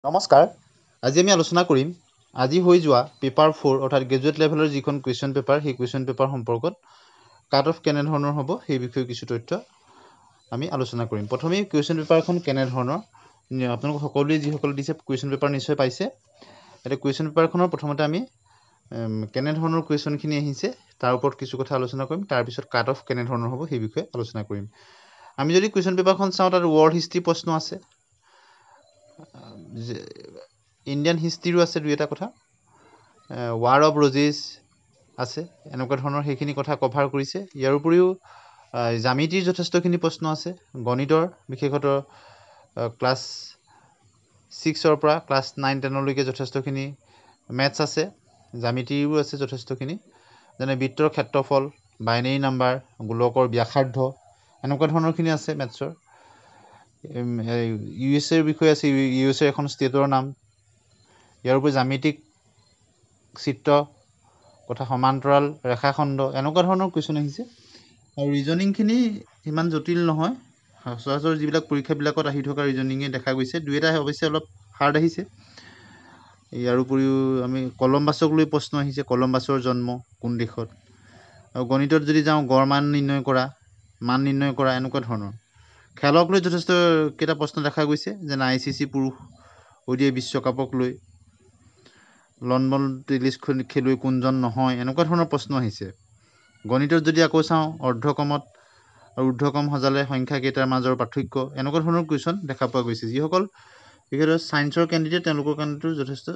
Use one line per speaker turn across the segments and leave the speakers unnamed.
নমস্কাৰ আজি আমি আলোচনা কৰিম আজি হৈ যোৱা পেপাৰ 4 অৰ্থাৎ গ্ৰেজুৱেট লেভেলৰ যিখন কুৱেশ্যন পেপাৰ সেই কুৱেশ্যন পেপাৰ সম্পৰ্কত কাট অফ কেনে ধৰণৰ হ'ব সেই বিষয়ে কিছু তথ্য আমি আলোচনা কৰিম প্ৰথমে কুৱেশ্যন পেপাৰখন কেনে ধৰণৰ আপোনালোক সকলোৱে যিসকল দিছে কুৱেশ্যন পেপাৰ নিশ্চয় পাইছে এটা কুৱেশ্যন পেপাৰখনৰ প্ৰথমতে আমি কেনে ধৰণৰ কুৱেশ্যনখিনি আহিছে তাৰ ওপৰত কিছু কথা আলোচনা কৰিম তাৰ পিছত কাট অফ কেনে ধৰণৰ হ'ব সেই বিষয়ে আলোচনা কৰিম আমি যদি কুৱেশ্যন পেপাৰখন চাওঁ তাত ৱৰ্ল্ড হিষ্ট্ৰী প্ৰশ্ন আছে ইণ্ডিয়ান হিষ্ট্ৰীৰো আছে দুই এটা কথা ৱাৰ অফ ৰজেছ আছে এনেকুৱা ধৰণৰ সেইখিনি কথা কভাৰ কৰিছে ইয়াৰ উপৰিও জ্যামিতিৰ যথেষ্টখিনি প্ৰশ্ন আছে গণিতৰ বিশেষতঃ ক্লাছ 6ৰ পৰা ক্লাছ 9-10লৈকে যথেষ্টখিনি মেথছ আছে জ্যামিতিৰো আছে যথেষ্টখিনি যেনে বৃত্তৰ ক্ষেত্ৰফল বাইনেৰী নাম্বাৰ গোলকৰ ব্যাসাৰ্ধ এনেকুৱা ধৰণৰখিনি আছে মেথছৰ USA বিষয়ে আছে USA এখন ষ্টেটৰ নাম ইয়াৰ উপৰি জ্যামিতিক চিত্ৰ কথা সমান্তৰাল ৰেখাখণ্ড এনেকুৱা ধৰণৰ কুৱেশ্যন আহিছে আৰু ৰিজনিংখিনি ইমান জটিল নহয় সচৰাচৰ যিবিলাক পৰীক্ষাবিলাকত আহি থকা ৰিজনিঙে দেখা গৈছে দুই এটা অৱশ্যে অলপ হাৰ্ড আহিছে ইয়াৰ উপৰিও আমি কলম্বাছক লৈ প্ৰশ্ন আহিছে কলম্বাছৰ জন্ম কোন দেশত আৰু গণিতত যদি যাওঁ গড় মান নিৰ্ণয় কৰা এনেকুৱা ধৰণৰ খেলক লৈ যথেষ্ট কেইটা প্ৰশ্ন দেখা গৈছে যেনে ICC পুৰুষ ODI বিশ্বকাপক লৈ লণ্ডন টেনিছ খেলুৱৈ কোনজন নহয় এনেকুৱা ধৰণৰ প্ৰশ্ন আহিছে গণিতত যদি আকৌ চাওঁ অৰ্ধকমত আৰু ঊৰ্ধ্বকম সজালে সংখ্যা কেইটাৰ মাজৰ পাৰ্থক্য এনেকুৱা ধৰণৰ কুৱেশ্যন দেখা পোৱা গৈছে যিসকল বিশেষকৈ ছায়েন্সৰ কেণ্ডিডেট তেওঁলোকৰ কাৰণেতো যথেষ্ট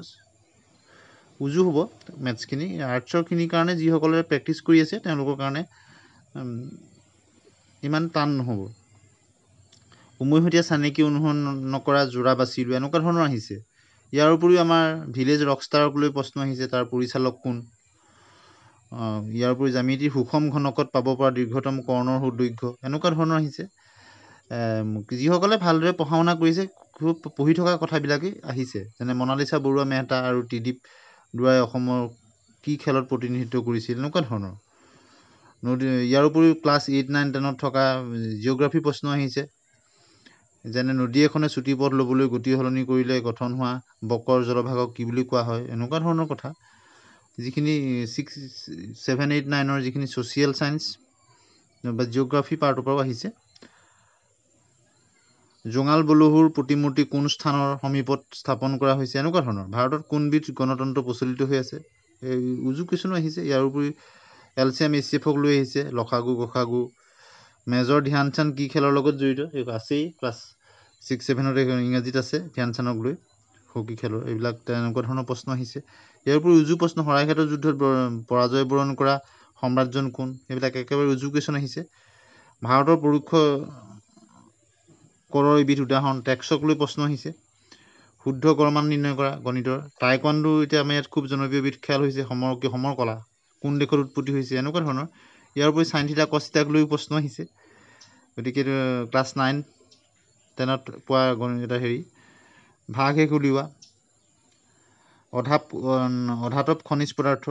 উজু হ'ব মেথছখিনি আৰ্টছৰখিনিৰ কাৰণে যিসকলে প্ৰেক্টিছ কৰি আছে তেওঁলোকৰ কাৰণে ইমান টান নহ'ব উমৈহতীয়া চানেকি অনুসৰণ নকৰা যোৰা বাচিলো এনেকুৱা ধৰণৰ আহিছে ইয়াৰ উপৰিও আমাৰ ভিলেজ ৰকষ্টাৰক লৈ প্ৰশ্ন আহিছে তাৰ পৰিচালক কোন ইয়াৰ উপৰি জ্যামিতিৰ সুষম ঘনকত পাব পৰা দীৰ্ঘতম কৰ্ণৰ সুদৈৰ্ঘ্য এনেকুৱা ধৰণৰ আহিছে যিসকলে ভালদৰে পঢ়া শুনা কৰিছে খুব পঢ়ি থকা কথাবিলাকেই আহিছে যেনে মনালিছা বৰুৱা মেহতা আৰু ত্ৰিদীপ দুৱাই অসমৰ কি খেলত প্ৰতিনিধিত্ব কৰিছিল এনেকুৱা ধৰণৰ ইয়াৰ উপৰিও ক্লাছ 8, 9, 10ত থকা জিঅ'গ্ৰাফী প্ৰশ্ন আহিছে যেনে নদী এখনে চুটি পথ ল'বলৈ গতি সলনি কৰিলে গঠন হোৱা বক্ৰৰ জলভাগক কি বুলি কোৱা হয় এনেকুৱা ধৰণৰ কথা যিখিনি 6, 7, 8, 9ৰ যিখিনি ছ'চিয়েল ছায়েন্স বা জিঅ'গ্ৰাফী পাৰ্টৰ পৰাও আহিছে জোঙাল বলহুৰ প্ৰতিমূৰ্তি কোন স্থানৰ সমীপত স্থাপন কৰা হৈছে এনেকুৱা ধৰণৰ ভাৰতত কোনবিধ গণতন্ত্ৰ প্ৰচলিত হৈ আছে এই উজু কুৱেশ্যনো আহিছে ইয়াৰ উপৰি LCM SCF লৈ আহিছে লখাগু গসাগু মেজৰ ধ্যানচান্দ কি খেলৰ লগত জড়িত এই আছেই ক্লাছ 6, 7ত ইংৰাজীত আছে ধ্যানচান্দক লৈ হকী খেলৰ এইবিলাক তেনেকুৱা ধৰণৰ প্ৰশ্ন আহিছে ইয়াৰ উপৰি উজু প্ৰশ্ন শৰাইঘাটৰ যুদ্ধত পৰাজয় বৰণ কৰা সম্ৰাটজন কোন এইবিলাক একেবাৰে উজু কুৱেশ্যন আহিছে ভাৰতৰ পৰোক্ষ কৰৰ এবিধ উদাহৰণ টেক্সক লৈ প্ৰশ্ন আহিছে শুদ্ধ কৰমান নিৰ্ণয় কৰা গণিতৰ টাইকোৱাণ্ডো এতিয়া আমাৰ ইয়াত খুব জনপ্ৰিয় এবিধ খেল হৈছে সমৰ কলা কোন দেশত উৎপত্তি হৈছে এনেকুৱা ধৰণৰ ইয়াৰ উপৰি চাইন থিটা কছ থিটাক লৈ প্ৰশ্ন আহিছে গতিকে ক্লাছ 9, 10ত পোৱা এটা ভাগশেষ উলিওৱা অধাতৱ খনিজ পদাৰ্থ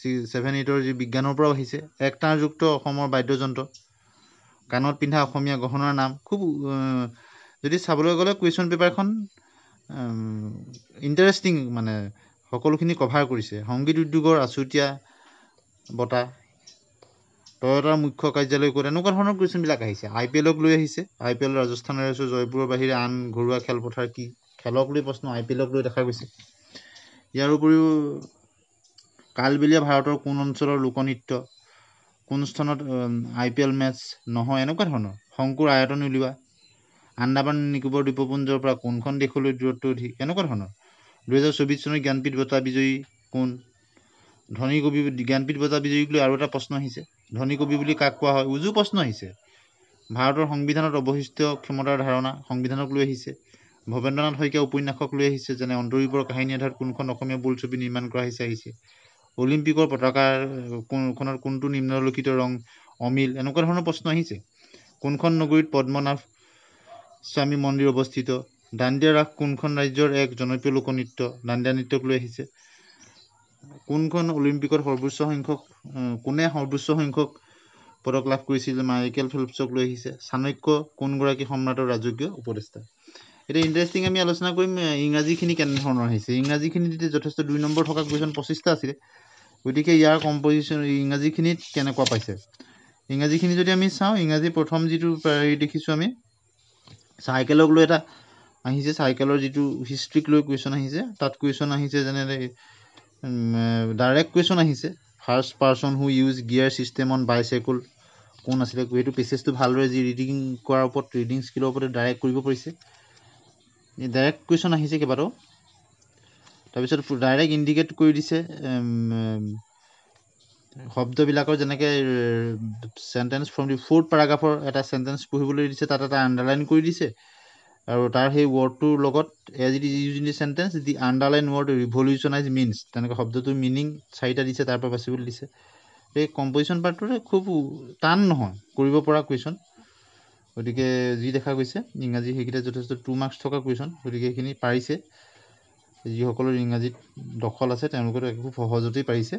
7, 8ৰ যি বিজ্ঞানৰ পৰাও আহিছে এক তাঁৰযুক্ত অসমৰ বাদ্যযন্ত্ৰ কাণত পিন্ধা অসমীয়া গহনাৰ নাম খুব যদি চাবলৈ গ'লে কুৱেশ্যন পেপাৰখন ইণ্টাৰেষ্টিং মানে সকলোখিনি কভাৰ কৰিছে সংগীত উদ্যোগৰ আছুতীয়া বঁটা টয়টাৰ মুখ্য কাৰ্যালয় ক'ত এনেকুৱা ধৰণৰ কুৱেশ্যনবিলাক আহিছে IPLক লৈ আহিছে IPL ৰাজস্থান ৰয়েলছৰ জয়পুৰৰ বাহিৰে আন ঘৰুৱা খেলপথাৰ কি খেলক লৈ প্ৰশ্ন IPLক লৈ দেখা গৈছে ইয়াৰ উপৰিও কালবেলীয়া ভাৰতৰ কোন অঞ্চলৰ লোকনৃত্য কোন স্থানত IPL মেটছ নহয় এনেকুৱা ধৰণৰ শংকুৰ আয়তন উলিওৱা আন্দামান নিকোবৰ দ্বীপপুঞ্জৰ পৰা কোনখন দেশলৈ দূৰত্ব অধিক এনেকুৱা ধৰণৰ 2024 চনৰ জ্ঞানপীঠ বঁটা বিজয়ী কোন ধনী কবি জ্ঞানপীঠ বঁটা বিজয়ীক লৈ আৰু এটা প্ৰশ্ন আহিছে ধনী কবি বুলি কাক কোৱা হয় উজু প্ৰশ্ন আহিছে ভাৰতৰ সংবিধানত অৱশিষ্ট ক্ষমতাৰ ধাৰণা সংবিধানক লৈ আহিছে ভৱেন্দ্ৰনাথ শইকীয়া উপন্যাসক লৈ আহিছে যেনে অন্তৰীপৰ কাহিনী আধাৰত কোনখন অসমীয়া বোলছবি নিৰ্মাণ কৰা আহিছে অলিম্পিকৰ পতাকাখনত কোনটো নিম্নলিখিত ৰং অমিল এনেকুৱা ধৰণৰ প্ৰশ্ন আহিছে কোনখন নগৰীত পদ্মনাভ স্বামী মন্দিৰ অৱস্থিত দাণ্ডিয়া ৰাস কোনখন ৰাজ্যৰ এক জনপ্ৰিয় লোকনৃত্য দাণ্ডিয়া নৃত্যক লৈ আহিছে কোনখন অলিম্পিকত কোনে সৰ্বোচ্চ সংখ্যক পদক লাভ কৰিছিল মাইকেল ফেল্পছক লৈ আহিছে চাণক্য কোনগৰাকী সম্ৰাটৰ ৰাজকীয় উপদেষ্টা এতিয়া ইণ্টাৰেষ্টিং আমি আলোচনা কৰিম ইংৰাজীখিনি কেনেধৰণৰ আহিছে। ইংৰাজীখিনিত যথেষ্ট 2 নম্বৰ থকা কুৱেশ্যন 25টা আছিলে, গতিকে ইয়াৰ কম্পজিশ্যন ইংৰাজীখিনিত কেনেকুৱা পাইছে। ইংৰাজীখিনি যদি আমি চাওঁ, ইংৰাজী প্ৰথম যিটো দেখিছোঁ আমি চাইকেলক লৈ এটা আহিছে, চাইকেলৰ যিটো হিষ্ট্ৰীক লৈ কুৱেশ্যন আহিছে। তাত কুৱেশ্যন আহিছে যেনে ডাইৰেক্ট কুৱেশ্যন আহিছে, first person who use gear system on bicycle কোন আছিলে। সেইটো পেচেজটো ভালদৰে যি ৰিডিং কৰাৰ ওপৰত, ৰিডিং স্কিলৰ ওপৰত ডাইৰেক্ট কৰিব পাৰিছে। ডাইৰেক্ট কুৱেশ্যন আহিছে কেইবাটাও। তাৰপিছত ডাইৰেক্ট ইণ্ডিকেট কৰি দিছে শব্দবিলাকৰ, যেনেকৈ চেণ্টেঞ্চ ফ্ৰম দি 4th পেৰাগ্ৰাফৰ এটা চেণ্টেঞ্চ পঢ়িবলৈ দিছে, তাত এটা আণ্ডাৰলাইন কৰি দিছে, আৰু তাৰ সেই ৱৰ্ডটোৰ লগত as it is use in the sentence the underline word revolutionise means, তেনেকৈ শব্দটোৰ মিনিং 4টা দিছে, তাৰ পৰা বাচিবলৈ দিছে। এই কম্পজিশ্যন পাৰ্টটোৰে খুব টান নহয়, কৰিব পৰা কুৱেশ্যন। গতিকে যি দেখা গৈছে ইংৰাজী সেইকেইটা যথেষ্ট 2 মাৰ্কছ থকা কুৱেশ্যন, গতিকে সেইখিনি পাৰিছে। যিসকলৰ ইংৰাজীত দখল আছে তেওঁলোকে খুব সহজতেই পাৰিছে।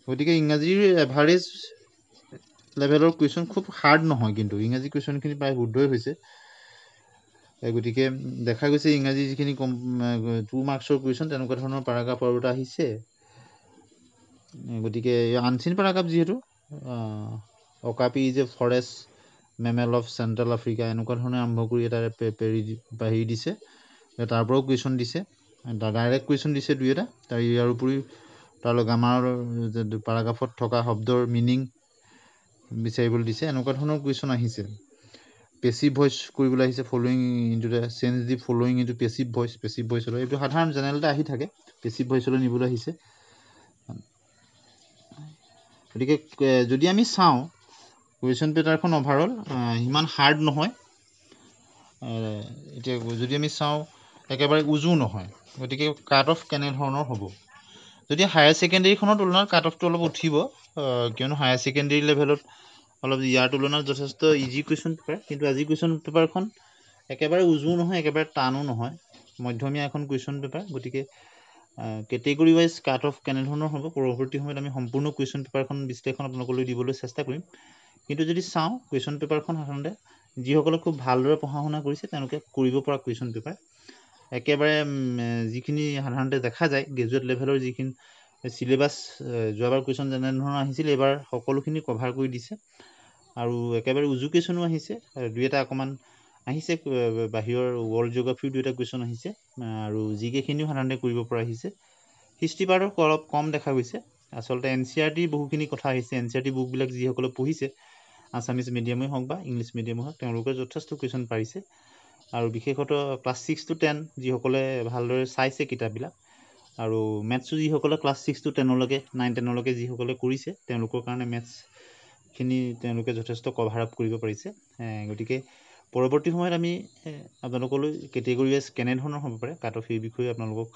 গতিকে ইংৰাজীৰ এভাৰেজ লেভেলৰ কুৱেশ্যন খুব হাৰ্ড নহয়, কিন্তু ইংৰাজী কুৱেশ্যনখিনি প্ৰায় শুদ্ধই হৈছে। গতিকে দেখা গৈছে ইংৰাজী যিখিনি 2 মাৰ্কছৰ কুৱেশ্যন তেনেকুৱা ধৰণৰ পেৰাগ্ৰাফ আৰু এটা আহিছে। গতিকে আনচিন পেৰাগ্ৰাফ যিহেতু okapi is a forest mammal of central Africa, এনেকুৱা ধৰণে আৰম্ভ কৰি এটা হেৰি দিছে, তাৰ পৰাও কুৱেশ্যন দিছে। ডাইৰেক্ট কুৱেশ্যন দিছে 2 এটা। ইয়াৰ উপৰি তাৰ লগত আমাৰ পেৰাগ্ৰাফত থকা শব্দৰ মিনিং বিচাৰিবলৈ দিছে। এনেকুৱা ধৰণৰ কুৱেশ্যন আহিছে। পেচিভ ভইচ কৰিবলৈ আহিছে, following into the change the following into passive voice. Passive ভইচলৈ এইটো সাধাৰণ জেনেৰেলতে আহি থাকে, পেচিভ ভইচলৈ নিবলৈ আহিছে। গতিকে যদি আমি চাওঁ কুৱেশ্যন পেপাৰখন অভাৰঅল ইমান হাৰ্ড নহয়। এতিয়া যদি আমি চাওঁ একেবাৰে উজু নহয়। গতিকে কাট অফ কেনেধৰণৰ হ'ব। যদি হায়াৰ ছেকেণ্ডেৰীখনৰ তুলনাত কাট অফটো অলপ উঠিব, কিয়নো হায়াৰ ছেকেণ্ডেৰী লেভেলত অলপ ইয়াৰ তুলনাত যথেষ্ট ইজি কুৱেশ্যন পেপাৰ, কিন্তু আজি কুৱেশ্যন পেপাৰখন একেবাৰে উজু নহয়, একেবাৰে টানো নহয়, মধ্যমীয়া এখন কুৱেশ্যন পেপাৰ। গতিকে কেটেগৰী ৱাইজ কাট অফ কেনেধৰণৰ হ'ব, পৰৱৰ্তী সময়ত আমি সম্পূৰ্ণ কুৱেশ্যন পেপাৰখন বিশ্লেষণ আপোনালোকলৈ দিবলৈ চেষ্টা কৰিম। কিন্তু যদি চাওঁ কুৱেশ্যন পেপাৰখন সাধাৰণতে যিসকলে খুব ভালদৰে পঢ়া শুনা কৰিছে তেওঁলোকে কৰিব পৰা কুৱেশ্যন পেপাৰ। একেবাৰে যিখিনি সাধাৰণতে দেখা যায় গ্ৰেজুৱেট লেভেলৰ যিখিনি চিলেবাছ, যোৱাবাৰ কুৱেশ্যন যেনেধৰণৰ আহিছিল এইবাৰ সকলোখিনি কভাৰ কৰি দিছে, আৰু একেবাৰে উজু কুৱেশ্যনো আহিছে। 2-এটা অকণমান আহিছে, বাহিৰৰ ৱৰ্ল্ড জিঅ'গ্ৰাফিৰ 2-এটা কুৱেশ্যন আহিছে, আৰু যিকেইখিনিও সাধাৰণতে কৰিব পৰা আহিছে। হিষ্ট্ৰী পাৰ্টৰ অলপ কম দেখা গৈছে। আচলতে NCERT বহুখিনি কথা আহিছে। NCERT বুকবিলাক যিসকলে পঢ়িছে, আছামিজ মিডিয়ামেই হওক বা ইংলিছ মিডিয়ামেই হওক, তেওঁলোকে যথেষ্ট কুৱেশ্যন পাৰিছে। আৰু বিশেষতঃ ক্লাছ 6 to 10 যিসকলে ভালদৰে চাইছে কিতাপবিলাক, আৰু মেথছো যিসকলে ক্লাছ 6 to 10লৈকে 9-10লৈকে যিসকলে কৰিছে তেওঁলোকৰ কাৰণে মেথছখিনি তেওঁলোকে যথেষ্ট কভাৰ আপ কৰিব পাৰিছে। গতিকে পৰৱৰ্তী সময়ত আমি আপোনালোকলৈ কেটেগৰী ৱাইজ কেনেধৰণৰ হ'ব পাৰে কাট অফ, এই বিষয়ে আপোনালোকক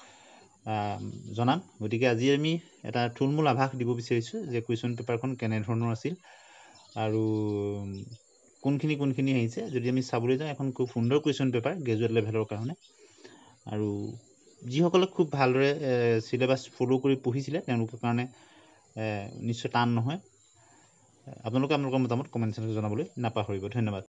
জনাম। গতিকে আজি আমি এটা থুলমূল আভাস দিব বিচাৰিছোঁ যে কুৱেশ্যন পেপাৰখন কেনেধৰণৰ আছিল আৰু কোনখিনি আহিছে। যদি আমি চাবলৈ যাওঁ এখন খুব সুন্দৰ কুৱেশ্যন পেপাৰ গ্ৰেজুৱেট লেভেলৰ কাৰণে, আৰু যিসকলে খুব ভালদৰে চিলেবাছ ফ'ল' কৰি পঢ়িছিলে তেওঁলোকৰ কাৰণে নিশ্চয় টান নহয়। আপোনালোকৰ মতামত কমেণ্ট ছেকশ্যনত জনাবলৈ নাপাহৰিব। ধন্যবাদ।